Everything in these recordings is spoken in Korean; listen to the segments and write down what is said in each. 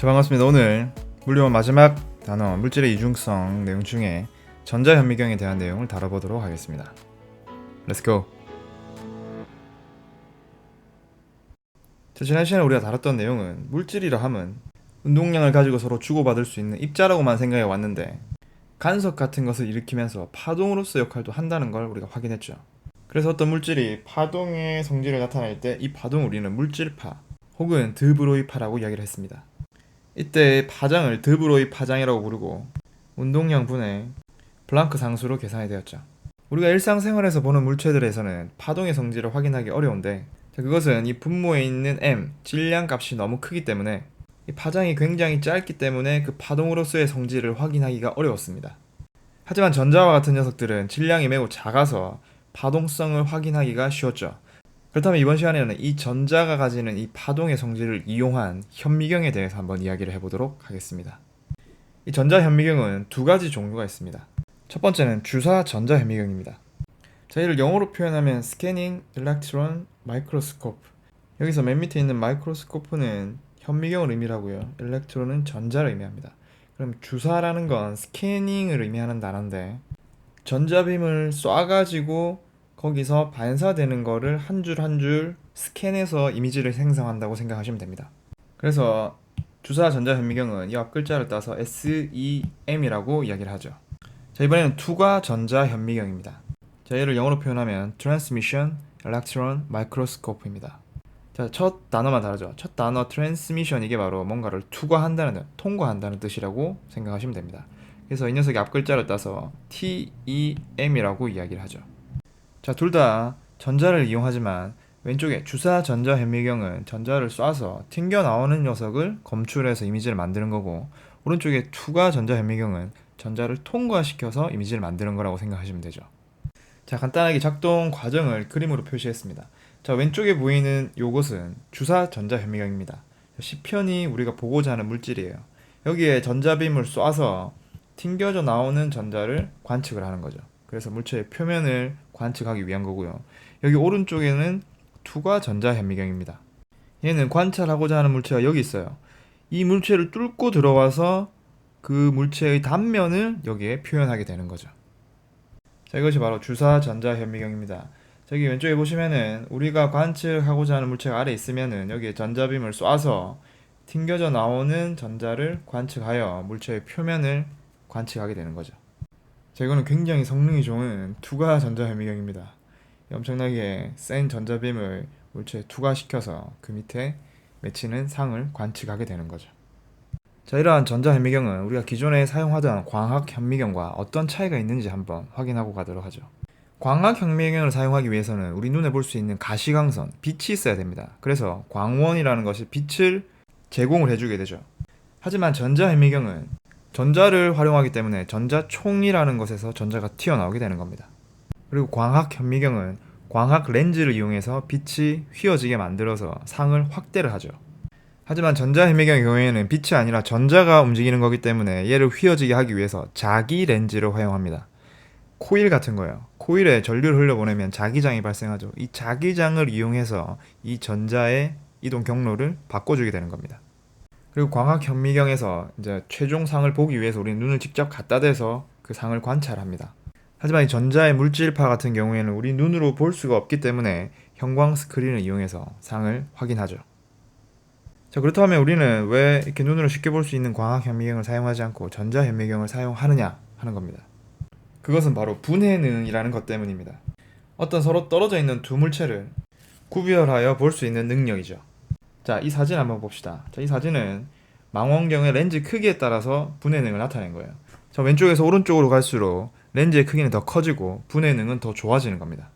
반갑습니다. 오늘 물리원 마지막 단어 물질의 이중성 내용 중에 전자현미경에 대한 내용을 다뤄보도록 하겠습니다. Let's go! 지난 시간에 우리가 다뤘던 내용은 물질이라 함은 운동량을 가지고 서로 주고받을 수 있는 입자라고만 생각해 왔는데 간섭 같은 것을 일으키면서 파동으로서 역할도 한다는 걸 우리가 확인했죠. 그래서 어떤 물질이 파동의 성질을 나타낼 때 이 파동을 우리는 물질파 혹은 드브로이파라고 이야기를 했습니다. 이때 파장을 드브로이 파장이라고 부르고 운동량 분의 플랑크 상수로 계산이 되었죠. 우리가 일상생활에서 보는 물체들에서는 파동의 성질을 확인하기 어려운데 그것은 이 분모에 있는 m, 질량 값이 너무 크기 때문에 이 파장이 굉장히 짧기 때문에 그 파동으로서의 성질을 확인하기가 어려웠습니다. 하지만 전자와 같은 녀석들은 질량이 매우 작아서 파동성을 확인하기가 쉬웠죠. 그렇다면 이번 시간에는 이 전자가 가지는 이 파동의 성질을 이용한 현미경에 대해서 한번 이야기를 해보도록 하겠습니다. 이 전자현미경은 두 가지 종류가 있습니다. 첫 번째는 주사 전자현미경입니다. 이를 영어로 표현하면 스캐닝 일렉트론 마이크로스코프. 여기서 맨 밑에 있는 마이크로스코프는 현미경을 의미하고요. 일렉트론은 전자를 의미합니다. 그럼 주사라는 건 스캐닝을 의미하는 단어인데 전자빔을 쏴가지고 거기서 반사되는 거를 한 줄 한 줄 스캔해서 이미지를 생성한다고 생각하시면 됩니다. 그래서 주사 전자현미경은 이 앞 글자를 따서 SEM이라고 이야기를 하죠. 이번에는 투과 전자현미경입니다. 얘를 영어로 표현하면 Transmission Electron Microscope입니다. 첫 단어만 다르죠. 첫 단어 Transmission, 이게 바로 뭔가를 투과한다는, 통과한다는 뜻이라고 생각하시면 됩니다. 그래서 이 녀석의 앞 글자를 따서 TEM이라고 이야기를 하죠. 둘 다 전자를 이용하지만 왼쪽에 주사 전자현미경은 전자를 쏴서 튕겨 나오는 녀석을 검출해서 이미지를 만드는 거고, 오른쪽에 투과 전자현미경은 전자를 통과시켜서 이미지를 만드는 거라고 생각하시면 되죠. 간단하게 작동 과정을 그림으로 표시했습니다. 왼쪽에 보이는 요것은 주사 전자현미경입니다. 시편이 우리가 보고자 하는 물질이에요. 여기에 전자빔을 쏴서 튕겨져 나오는 전자를 관측을 하는 거죠. 그래서 물체의 표면을 관측하기 위한 거고요. 여기 오른쪽에는 투과 전자현미경입니다. 얘는 관찰하고자 하는 물체가 여기 있어요. 이 물체를 뚫고 들어와서 그 물체의 단면을 여기에 표현하게 되는 거죠. 이것이 바로 주사 전자현미경입니다. 저기 왼쪽에 보시면은 우리가 관측하고자 하는 물체가 아래 있으면은 여기에 전자빔을 쏴서 튕겨져 나오는 전자를 관측하여 물체의 표면을 관측하게 되는 거죠. 이거는 굉장히 성능이 좋은 투과 전자현미경입니다. 엄청나게 센 전자빔을 물체에 투과시켜서 그 밑에 맺히는 상을 관측하게 되는 거죠. 이러한 전자현미경은 우리가 기존에 사용하던 광학현미경과 어떤 차이가 있는지 한번 확인하고 가도록 하죠. 광학현미경을 사용하기 위해서는 우리 눈에 볼 수 있는 가시광선, 빛이 있어야 됩니다. 그래서 광원이라는 것이 빛을 제공을 해주게 되죠. 하지만 전자현미경은 전자를 활용하기 때문에 전자총이라는 것에서 전자가 튀어나오게 되는 겁니다. 그리고 광학현미경은 광학 렌즈를 이용해서 빛이 휘어지게 만들어서 상을 확대를 하죠. 하지만 전자현미경의 경우에는 빛이 아니라 전자가 움직이는 거기 때문에 얘를 휘어지게 하기 위해서 자기 렌즈를 활용합니다. 코일 같은 거예요. 코일에 전류를 흘려보내면 자기장이 발생하죠. 이 자기장을 이용해서 이 전자의 이동 경로를 바꿔주게 되는 겁니다. 그리고 광학현미경에서 이제 최종 상을 보기 위해서 우리는 눈을 직접 갖다 대서 그 상을 관찰합니다. 하지만 이 전자의 물질파 같은 경우에는 우리 눈으로 볼 수가 없기 때문에 형광 스크린을 이용해서 상을 확인하죠. 그렇다면 우리는 왜 이렇게 눈으로 쉽게 볼 수 있는 광학현미경을 사용하지 않고 전자현미경을 사용하느냐 하는 겁니다. 그것은 바로 분해능이라는 것 때문입니다. 어떤 서로 떨어져 있는 두 물체를 구별하여 볼 수 있는 능력이죠. 이 사진 한번 봅시다. 이 사진은 망원경의 렌즈 크기에 따라서 분해능을 나타낸 거예요. 왼쪽에서 오른쪽으로 갈수록 렌즈의 크기는 더 커지고 분해능은 더 좋아지는 겁니다.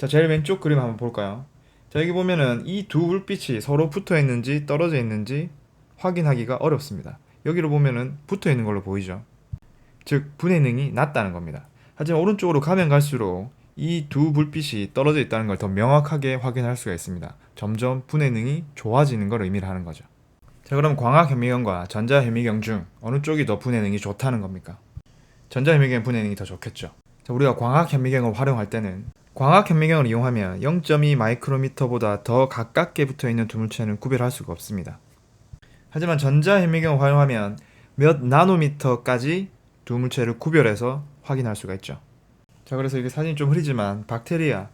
제일 왼쪽 그림 한번 볼까요? 여기 보면은 이 두 불빛이 서로 붙어 있는지 떨어져 있는지 확인하기가 어렵습니다. 여기로 보면은 붙어 있는 걸로 보이죠. 즉 분해능이 낮다는 겁니다. 하지만 오른쪽으로 가면 갈수록 이 두 불빛이 떨어져 있다는 걸 더 명확하게 확인할 수가 있습니다. 점점 분해능이 좋아지는 걸 의미를 하는 거죠. 그럼 광학현미경과 전자현미경 중 어느 쪽이 더 분해능이 좋다는 겁니까? 전자현미경의 분해능이 더 좋겠죠. 우리가 광학현미경을 활용할 때는 광학현미경을 이용하면 0.2 마이크로미터보다 더 가깝게 붙어있는 두 물체는 구별할 수가 없습니다. 하지만 전자현미경을 활용하면 몇 나노미터까지 두 물체를 구별해서 확인할 수가 있죠. 자, 그래서 이게 사진이 좀 흐리지만 박테리아의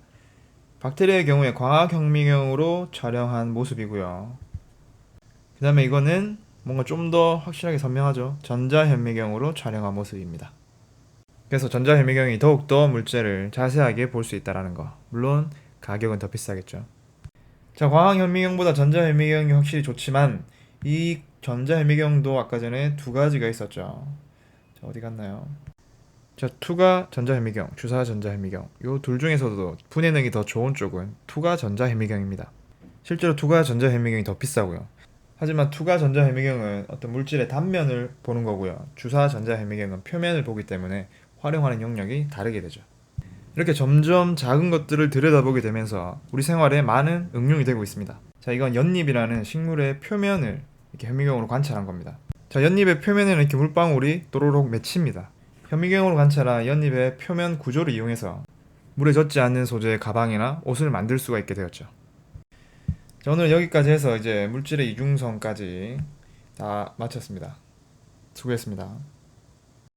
경우에 광학현미경으로 촬영한 모습이고요. 그 다음에 이거는 뭔가 좀 더 확실하게 선명하죠. 전자현미경으로 촬영한 모습입니다. 그래서 전자현미경이 더욱더 물체를 자세하게 볼 수 있다는 거. 물론 가격은 더 비싸겠죠. 자, 광학현미경보다 전자현미경이 확실히 좋지만 이 전자현미경도 아까 전에 두 가지가 있었죠. 자, 어디 갔나요? 자, 투가 전자현미경, 주사 전자현미경. 요 둘 중에서도 분해능이 더 좋은 쪽은 투가 전자현미경입니다. 실제로 투가 전자현미경이 더 비싸고요. 하지만 투가 전자현미경은 어떤 물질의 단면을 보는 거고요. 주사 전자현미경은 표면을 보기 때문에 활용하는 영역이 다르게 되죠. 이렇게 점점 작은 것들을 들여다보게 되면서 우리 생활에 많은 응용이 되고 있습니다. 자, 이건 연잎이라는 식물의 표면을 이렇게 현미경으로 관찰한 겁니다. 자, 연잎의 표면에는 이렇게 물방울이 또로록 맺힙니다. 현미경으로 관찰한 연잎의 표면 구조를 이용해서 물에 젖지 않는 소재의 가방이나 옷을 만들 수가 있게 되었죠. 자, 오늘 여기까지 해서 이제 물질의 이중성까지 다 마쳤습니다. 수고했습니다.